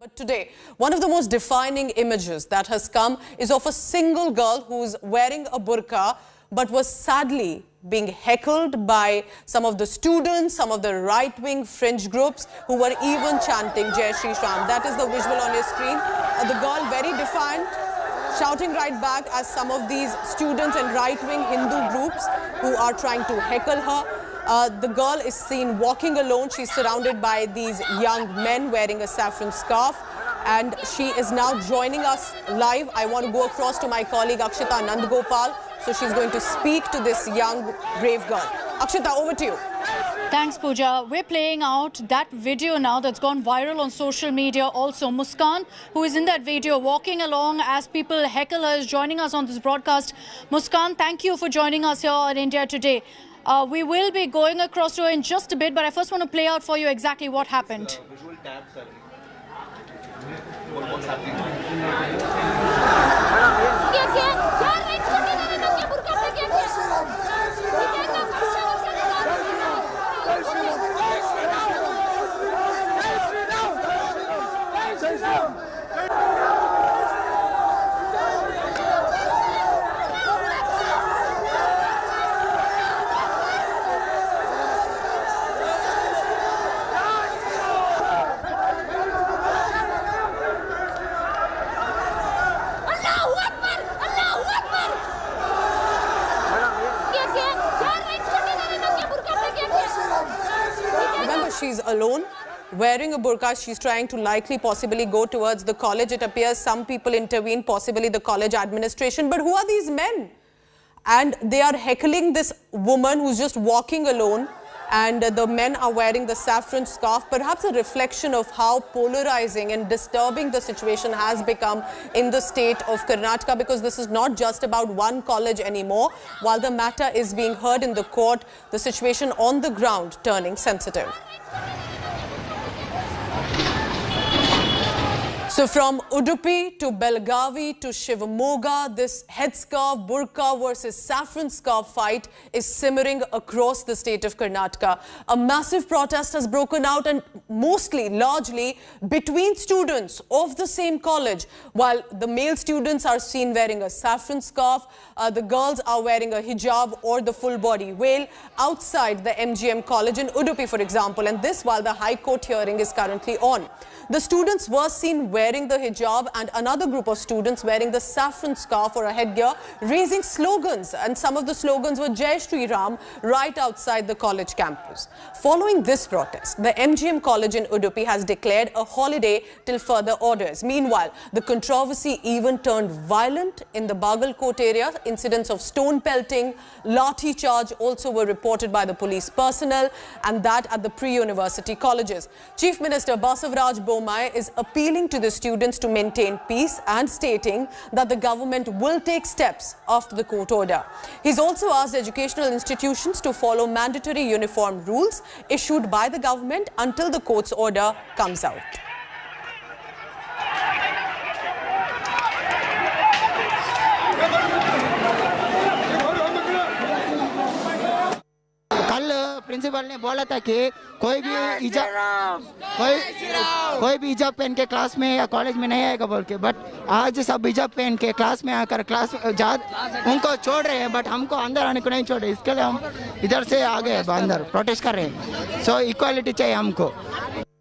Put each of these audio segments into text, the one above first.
But today, one of the most defining images that has come is of a single girl who's wearing a burqa but was sadly being heckled by some of the students, some of the right-wing fringe groups who were even chanting Jai Shri Ram. That is the visual on your screen. The girl very defiant, shouting right back as some of these students and right-wing Hindu groups who are trying to heckle her. The girl is seen walking alone. She's surrounded by these young men wearing a saffron scarf, and she is now joining us live. I want to go across to my colleague Akshita Nandgopal. So she's going to speak to this young, brave girl. Akshita, over to you. Thanks, Pooja. We're playing out that video now that's gone viral on social media also. Muskan, who is in that video, walking along as people heckle her, is joining us on this broadcast. Muskan, thank you for joining us here on India Today. We will be going across to her in just a bit, but I first want to play out for you exactly what happened. Visual tabs are what's happening. She's alone, wearing a burqa. She's trying to possibly go towards the college. It appears some people intervene, possibly the college administration. But who are these men? And they are heckling this woman who's just walking alone. And the men are wearing the saffron scarf, perhaps a reflection of how polarizing and disturbing the situation has become in the state of Karnataka, because this is not just about one college anymore. While the matter is being heard in the court, the situation on the ground turning sensitive. So from Udupi to Belgavi to Shivamoga, this headscarf, burqa versus saffron scarf fight is simmering across the state of Karnataka. A massive protest has broken out, and largely between students of the same college. While the male students are seen wearing a saffron scarf, the girls are wearing a hijab or the full body veil outside the MGM college in Udupi, for example. And this while the High Court hearing is currently on. The students were seen wearing the hijab, and another group of students wearing the saffron scarf or a headgear, raising slogans, and some of the slogans were Jai Shri Ram right outside the college campus. Following this protest, the MGM college in Udupi has declared a holiday till further orders. Meanwhile, the controversy even turned violent in the Bagalkot area. Incidents of stone pelting, lathi charge also were reported by the police personnel, and that at the pre-university colleges. Chief Minister Basavaraj is appealing to the students to maintain peace and stating that the government will take steps after the court order. He's also asked educational institutions to follow mandatory uniform rules issued by the government until the court's order comes out. Principal ने बोला था कि कोई भी हिजाब पहन के class में या कॉलेज में नहीं आएगा बोल के, बट आज सब हिजाब पहन के क्लास में आकर उनको छोड़ रहे हैं, बट हमको अंदर आने को नहीं छोड़ रहे. इसके लिए हम इधर से आ गए, अंदर प्रोटेस्ट कर रहे हैं. सो इक्वालिटी चाहिए हमको.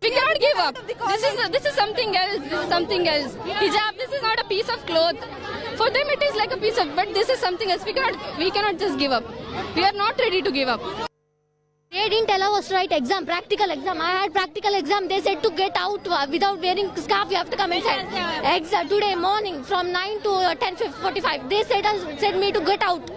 We cannot give up. This is something else. This is something else. Hijab, this is not a piece of cloth. For them it is like a piece of, but this is something else. We cannot just give up. We are not ready to give up. They didn't allow us to write exam, practical exam. I had practical exam. They said to get out without wearing scarf. You have to come inside. Today morning from 9 to 10:45. They said me to get out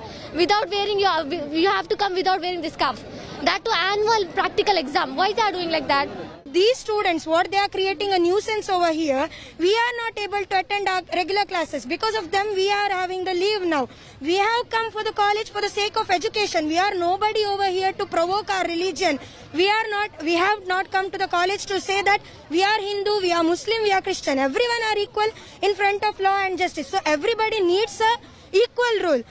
without wearing. You have to come without wearing the scarf. That to annual practical exam. Why they are doing like that? These students, what they are creating a nuisance over here. We are not able to attend our regular classes. Because of them, we are having the leave now. We have come for the college for the sake of education. We are nobody over here to provoke our religion. We have not come to the college to say that we are Hindu, we are Muslim, we are Christian. Everyone are equal in front of law and justice. So everybody needs a equal rule.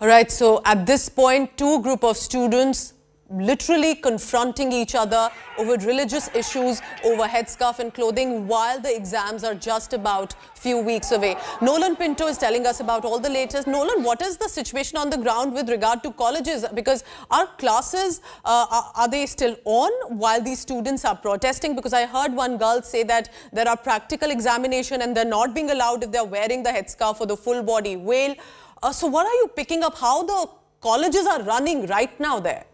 All right, so at this point, two group of students literally confronting each other over religious issues, over headscarf and clothing, while the exams are just about few weeks away. Nolan Pinto is telling us about all the latest. Nolan, what is the situation on the ground with regard to colleges? Because our classes, are they still on while these students are protesting? Because I heard one girl say that there are practical examination and they're not being allowed if they're wearing the headscarf or the full body veil. So what are you picking up? How the colleges are running right now there?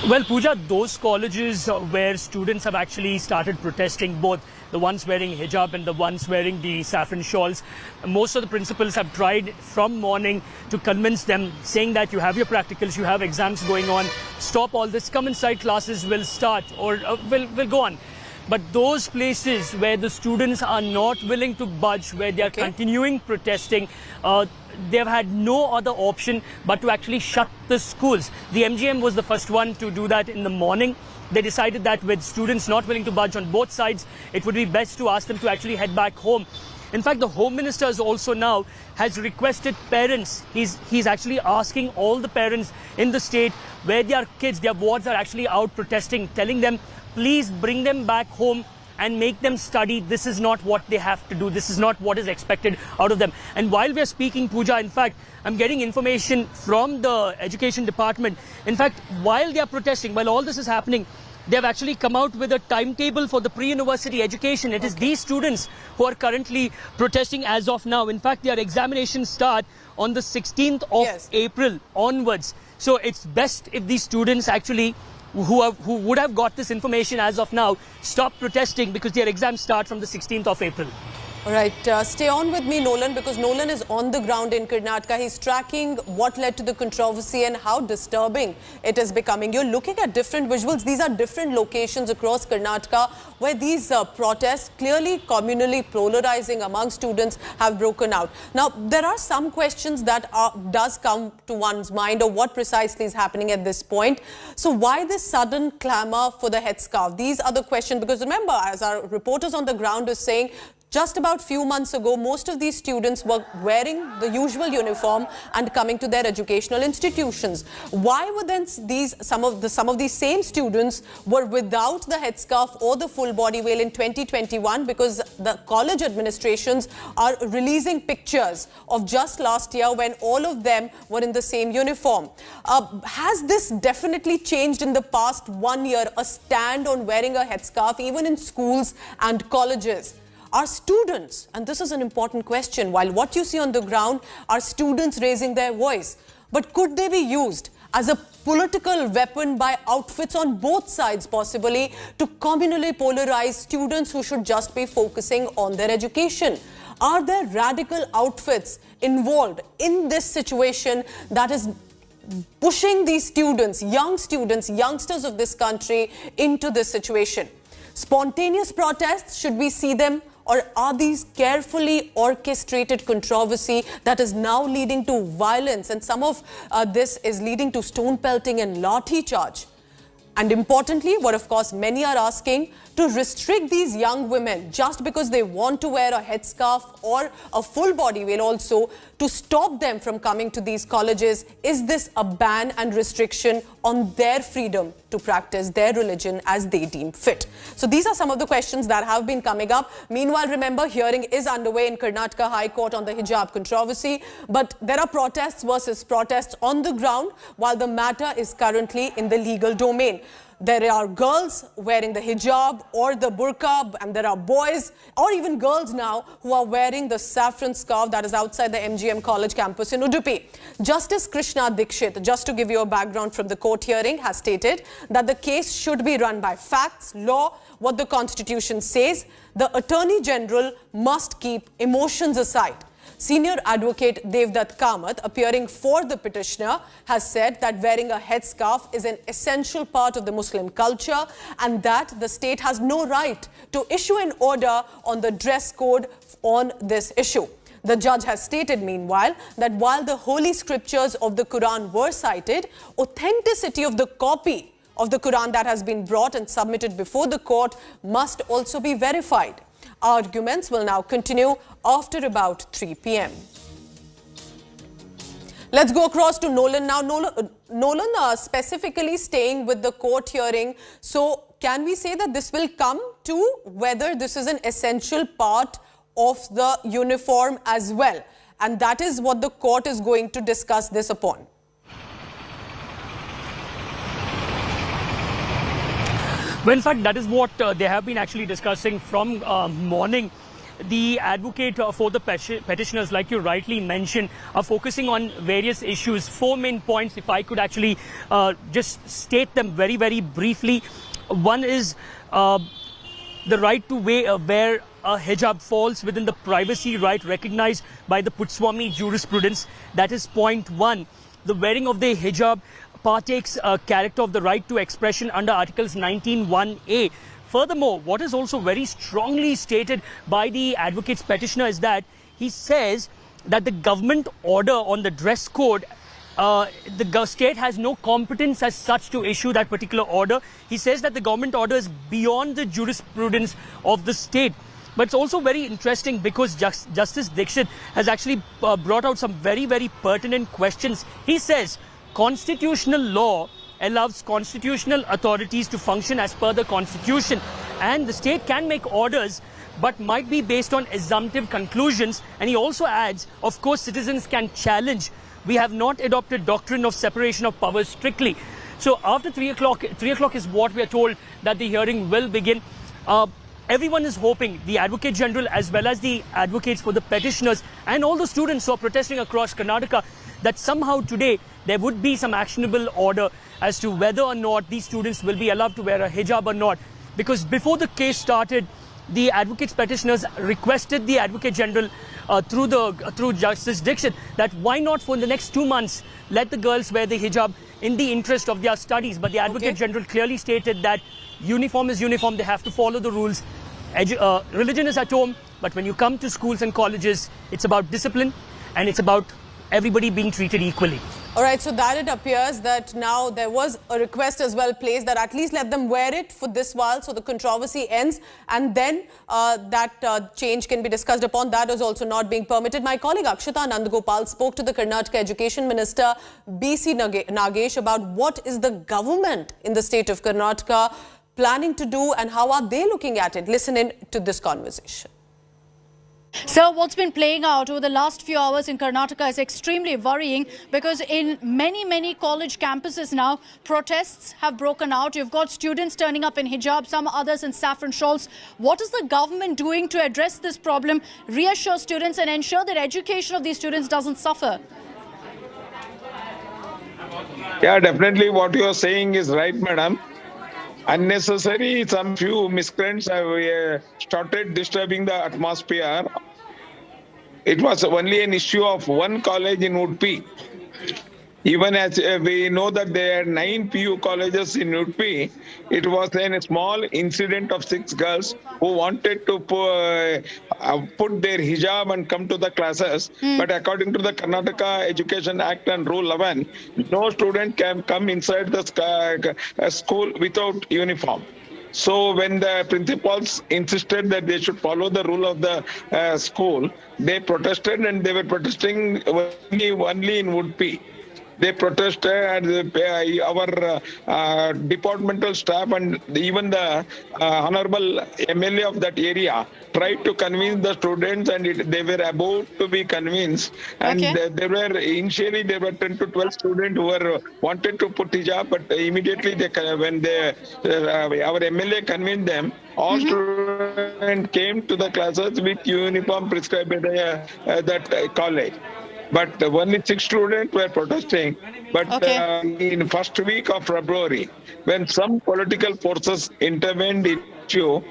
Well, Pooja, those colleges where students have actually started protesting, both the ones wearing hijab and the ones wearing the saffron shawls, most of the principals have tried from morning to convince them, saying that you have your practicals, you have exams going on, stop all this, come inside, classes will start or will go on. But those places where the students are not willing to budge, where they are continuing protesting, they've had no other option but to actually shut the schools. The MGM was the first one to do that in the morning. They decided that with students not willing to budge on both sides, it would be best to ask them to actually head back home. In fact, the Home Minister also now has requested parents. He's actually asking all the parents in the state where their kids, their wards are actually out protesting, telling them, please bring them back home and make them study. This is not what they have to do. This is not what is expected out of them. And while we are speaking, Pooja, in fact, I'm getting information from the Education Department. In fact, while they are protesting, while all this is happening, they have actually come out with a timetable for the pre-university education. It is these students who are currently protesting as of now. In fact, their examinations start on the 16th of April onwards. So it's best if these students actually who would have got this information as of now stop protesting, because their exams start from the 16th of April. All right, stay on with me, Nolan, because Nolan is on the ground in Karnataka. He's tracking what led to the controversy and how disturbing it is becoming. You're looking at different visuals. These are different locations across Karnataka where these protests, clearly communally polarizing among students, have broken out. Now, there are some questions that does come to one's mind of what precisely is happening at this point. So why this sudden clamor for the headscarf? These are the questions, because remember, as our reporters on the ground is saying, just about few months ago, most of these students were wearing the usual uniform and coming to their educational institutions. Why were then some of these same students were without the headscarf or the full body veil in 2021? Because the college administrations are releasing pictures of just last year when all of them were in the same uniform. Has this definitely changed in the past 1 year, a stand on wearing a headscarf even in schools and colleges? Are students, and this is an important question, while what you see on the ground are students raising their voice, but could they be used as a political weapon by outfits on both sides, possibly, to communally polarize students who should just be focusing on their education? Are there radical outfits involved in this situation that is pushing these students, youngsters of this country into this situation? Spontaneous protests, should we see them? Or are these carefully orchestrated controversy that is now leading to violence? And some of this is leading to stone pelting and lathi charge. And importantly, what of course many are asking, to restrict these young women just because they want to wear a headscarf or a full body veil also, to stop them from coming to these colleges. Is this a ban and restriction on their freedom to practice their religion as they deem fit? So these are some of the questions that have been coming up. Meanwhile, remember, hearing is underway in Karnataka High Court on the hijab controversy. But there are protests versus protests on the ground while the matter is currently in the legal domain. There are girls wearing the hijab or the burqa, and there are boys or even girls now who are wearing the saffron scarf that is outside the MGM College campus in Udupi. Justice Krishna Dikshit, just to give you a background from the court hearing, has stated that the case should be run by facts, law, what the Constitution says. The Attorney General must keep emotions aside. Senior advocate Devdutt Kamath, appearing for the petitioner, has said that wearing a headscarf is an essential part of the Muslim culture and that the state has no right to issue an order on the dress code on this issue. The judge has stated, meanwhile, that while the holy scriptures of the Quran were cited, authenticity of the copy of the Quran that has been brought and submitted before the court must also be verified. Arguments will now continue after about 3 p.m. Let's go across to Nolan now. Nolan, specifically staying with the court hearing. So can we say that this will come to whether this is an essential part of the uniform as well? And that is what the court is going to discuss this upon. Well, in fact, that is what they have been actually discussing from morning. The advocate for the petitioners, like you rightly mentioned, are focusing on various issues. 4 main points, if I could actually just state them very, very briefly. One is the right to wear a hijab falls within the privacy right recognized by the Putswami jurisprudence. That is point 1. The wearing of the hijab partakes a character of the right to expression under Articles 19(1)(a). Furthermore, what is also very strongly stated by the advocate's petitioner is that he says that the government order on the dress code, the state has no competence as such to issue that particular order. He says that the government order is beyond the jurisprudence of the state. But it's also very interesting because Justice Dixit has actually brought out some very, very pertinent questions. He says constitutional law allows constitutional authorities to function as per the constitution, and the state can make orders but might be based on assumptive conclusions. And he also adds, of course, citizens can challenge. We have not adopted doctrine of separation of powers strictly. So after 3 o'clock is what we are told that the hearing will begin. Everyone is hoping, the Advocate General as well as the advocates for the petitioners and all the students who are protesting across Karnataka, that somehow today there would be some actionable order as to whether or not these students will be allowed to wear a hijab or not. Because before the case started, the advocates petitioners requested the Advocate General through Justice Dixit that why not for the next 2 months let the girls wear the hijab in the interest of their studies. But the Advocate General clearly stated that uniform is uniform, they have to follow the rules. Religion is at home, but when you come to schools and colleges, it's about discipline and it's about everybody being treated equally. All right, so that it appears that now there was a request as well placed that at least let them wear it for this while so the controversy ends, and then that change can be discussed upon. That is also not being permitted. My colleague Akshita Nandagopal spoke to the Karnataka Education Minister B.C. Nagesh about what is the government in the state of Karnataka planning to do and how are they looking at it. Listen in to this conversation. So what's been playing out over the last few hours in Karnataka is extremely worrying because in many college campuses now, protests have broken out. You've got students turning up in hijab, some others in saffron shawls. What is the government doing to address this problem, reassure students and ensure that education of these students doesn't suffer? Yeah, definitely what you are saying is right, madam. Unnecessary, some few miscreants have started disturbing the atmosphere. It was only an issue of one college in Udupi. Even as we know that there are 9 PU colleges in Udupi, it was a small incident of 6 girls who wanted to put their hijab and come to the classes. But according to the Karnataka Education Act and Rule 11, no student can come inside the school without uniform. So when the principals insisted that they should follow the rule of the school, they protested, and they were protesting only in Udupi. They protested, and our departmental staff and even the honorable MLA of that area tried to convince the students, and they were about to be convinced. And initially there were 10 to 12 students who wanted to put hijab, but immediately when our MLA convinced them, all students came to the classes with uniform prescribed by that college. But only 6 students were protesting. But in first week of February, when some political forces intervened in issue,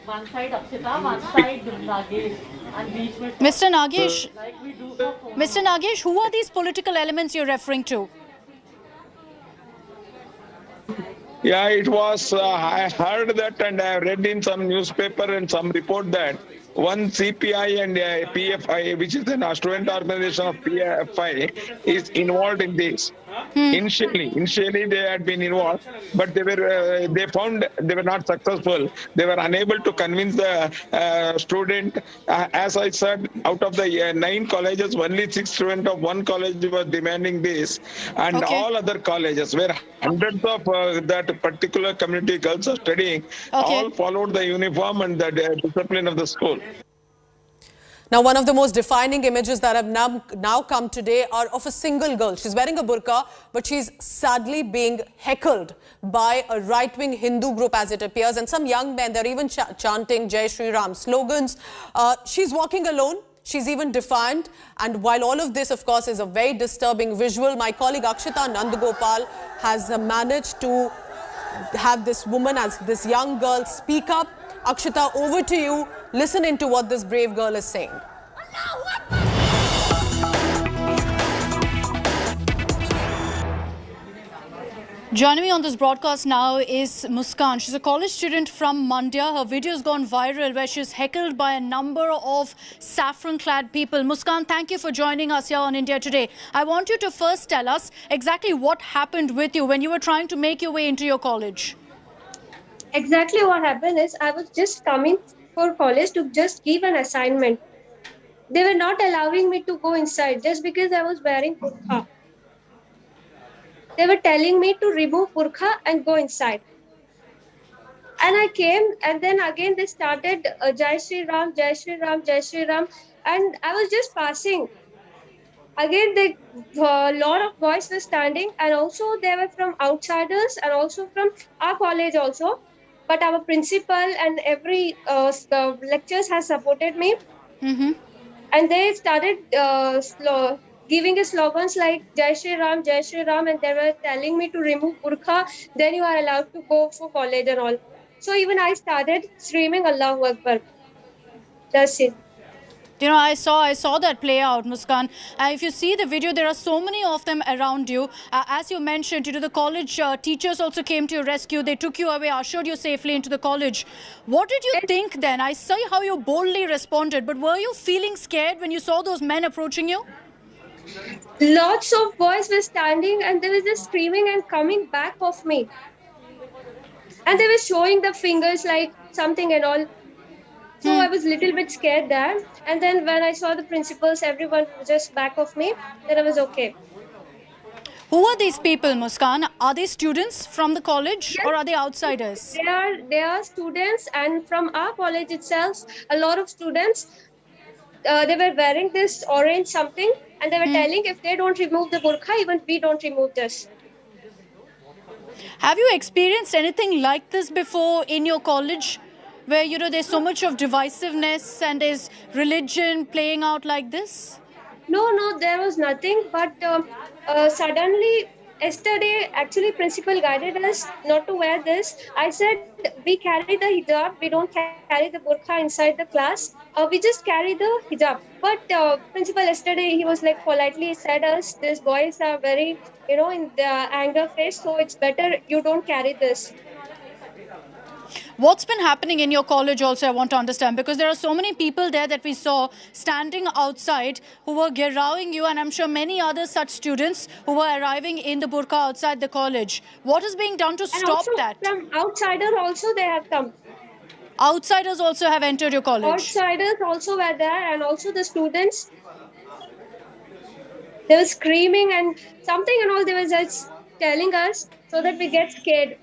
one side Akshita, one side Nagesh. Mr. Nagesh, who are these political elements you're referring to? Yeah, it was, I heard that, and I read in some newspaper and some report that one CPI and PFI, which is the student organization of PFI, is involved in this. Initially, they had been involved, but they found they were not successful. They were unable to convince the student. As I said, out of the 9 colleges, only 6 students of one college were demanding this, and all other colleges where hundreds of that particular community girls are studying, all followed the uniform and the discipline of the school. Now, one of the most defining images that have now come today are of a single girl. She's wearing a burqa, but she's sadly being heckled by a right-wing Hindu group, as it appears. And some young men, they're even chanting Jai Shri Ram slogans. She's walking alone. She's even defiant. And while all of this, of course, is a very disturbing visual, my colleague Akshita Nandagopal has managed to have this woman, as this young girl, speak up. Akshita, over to you. Listen into what this brave girl is saying. Joining me on this broadcast now is Muskan. She's a college student from Mandya. Her video has gone viral where she's heckled by a number of saffron-clad people. Muskan, thank you for joining us here on India Today. I want you to first tell us exactly what happened with you when you were trying to make your way into your college. Exactly what happened is I was just coming for college to just give an assignment. They were not allowing me to go inside just because I was wearing burqa. They were telling me to remove burqa and go inside. And I came, and then again they started Jai Shri Ram, Jai Shri Ram, Jai Shri Ram, and I was just passing. Again, a lot of boys were standing, and also they were from outsiders and also from our college also. But our principal and every the lectures has supported me. And they started giving slogans like Jai Shri Ram, and they were telling me to remove burqa, then you are allowed to go for college and all. So even I started screaming Allahu Akbar. That's it. You know, I saw that play out, Muskan. If you see the video, there are so many of them around you. As you mentioned, you know, the college teachers also came to your rescue. They took you away, ushered you safely into the college. What did you think then? I saw how you boldly responded, but were you feeling scared when you saw those men approaching you? Lots of boys were standing and they were just screaming and coming back of me. And they were showing the fingers like something and all. So I was a little bit scared there. And then when I saw the principals, everyone was just back of me, then I was okay. Who are these people, Muskan? Are they students from the college or are they outsiders? They are students, and from our college itself, a lot of students, they were wearing this orange something and they were telling if they don't remove the burqa, even we don't remove this. Have you experienced anything like this before in your college? Where, you know, there's so much of divisiveness and there's religion playing out like this? No, there was nothing. But suddenly, yesterday, actually, principal guided us not to wear this. I said, we carry the hijab. We don't carry the burqa inside the class. We just carry the hijab. But principal yesterday, he was like politely said us, these boys are very, you know, in the anger phase. So it's better you don't carry this. What's been happening in your college also, I want to understand, because there are so many people there that we saw standing outside who were guerrilling you, and I'm sure many other such students who were arriving in the burqa outside the college. What is being done to stop that? From outsiders also they have come. Outsiders also have entered your college? Outsiders also were there, and also the students. They were screaming and something and all, they were just telling us so that we get scared.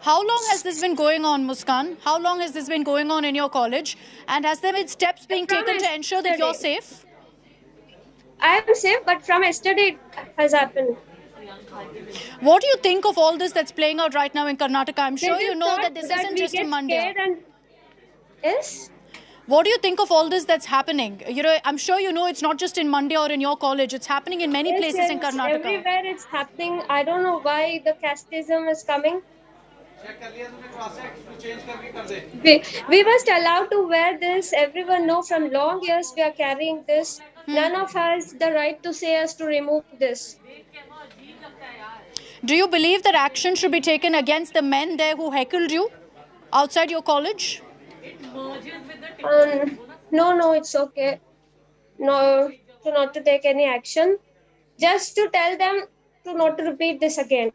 How long has this been going on, Muskan? How long has this been going on in your college? And has there been steps being taken to ensure that you're safe? I am safe, but from yesterday it has happened. What do you think of all this that's playing out right now in Karnataka? I'm sure you know that this isn't just in Mandya. Yes? What do you think of all this that's happening? You know, I'm sure you know it's not just in Mandya or in your college. It's happening in many places in Karnataka. Everywhere it's happening. I don't know why the casteism is coming. We must allow to wear this. Everyone know from long years we are carrying this. None of us has the right to say us to remove this. Do you believe that action should be taken against the men there who heckled you outside your college? No, it's okay. No, to not to take any action. Just to tell them to not to repeat this again.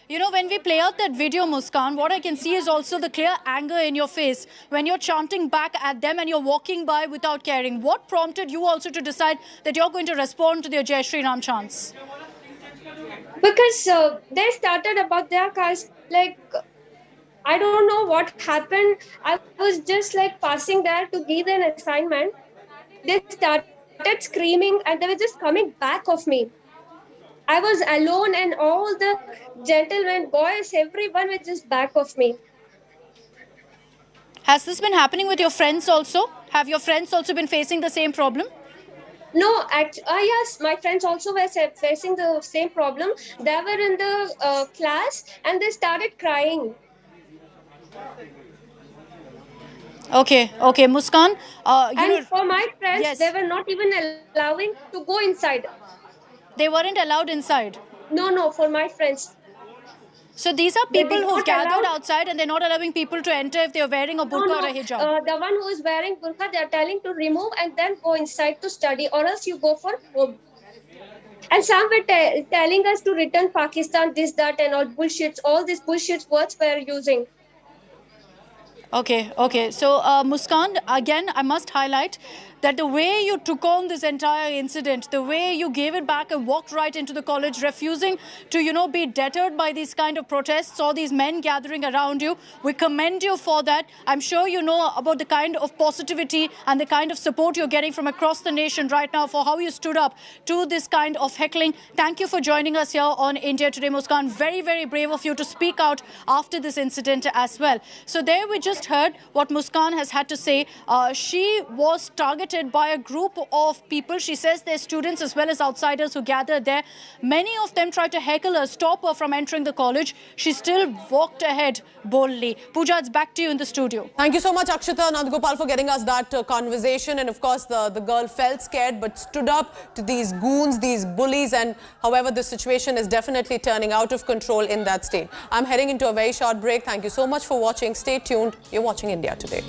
You know, when we play out that video, Muskan, what I can see is also the clear anger in your face when you're chanting back at them and you're walking by without caring. What prompted you also to decide that you're going to respond to their Jai Shri Ram chants? Because they started about their caste, like, I don't know what happened. I was just like passing there to give an assignment. They started screaming and they were just coming back of me. I was alone and all the gentlemen, boys, everyone was just back of me. Has this been happening with your friends also? Have your friends also been facing the same problem? No, yes, my friends also were facing the same problem. They were in the class and they started crying. Okay, Muskan. For my friends, yes, they were not even allowing to go inside. They weren't allowed inside? No, for my friends. So these are people who've gathered outside and they're not allowing people to enter if they're wearing a burqa or a hijab? The one who is wearing burqa, they're telling to remove and then go inside to study, or else you go for home. And some were telling us to return Pakistan, this, that, and all bullshits. All these bullshit words we're using. Okay. So, Muskan, again, I must highlight that the way you took on this entire incident, the way you gave it back and walked right into the college, refusing to, be deterred by these kind of protests or these men gathering around you, we commend you for that. I'm sure you know about the kind of positivity and the kind of support you're getting from across the nation right now for how you stood up to this kind of heckling. Thank you for joining us here on India Today, Muskan. Very, very brave of you to speak out after this incident as well. So there we just heard what Muskan has had to say. She was targeted by a group of people. She says there's students as well as outsiders who gathered there. Many of them tried to heckle her, stop her from entering the college. She still walked ahead boldly. Pooja, it's back to you in the studio. Thank you so much, Akshita and Gopal, for getting us that conversation. And of course, the girl felt scared but stood up to these goons, these bullies. And however, the situation is definitely turning out of control in that state. I'm heading into a very short break. Thank you so much for watching. Stay tuned. You're watching India Today.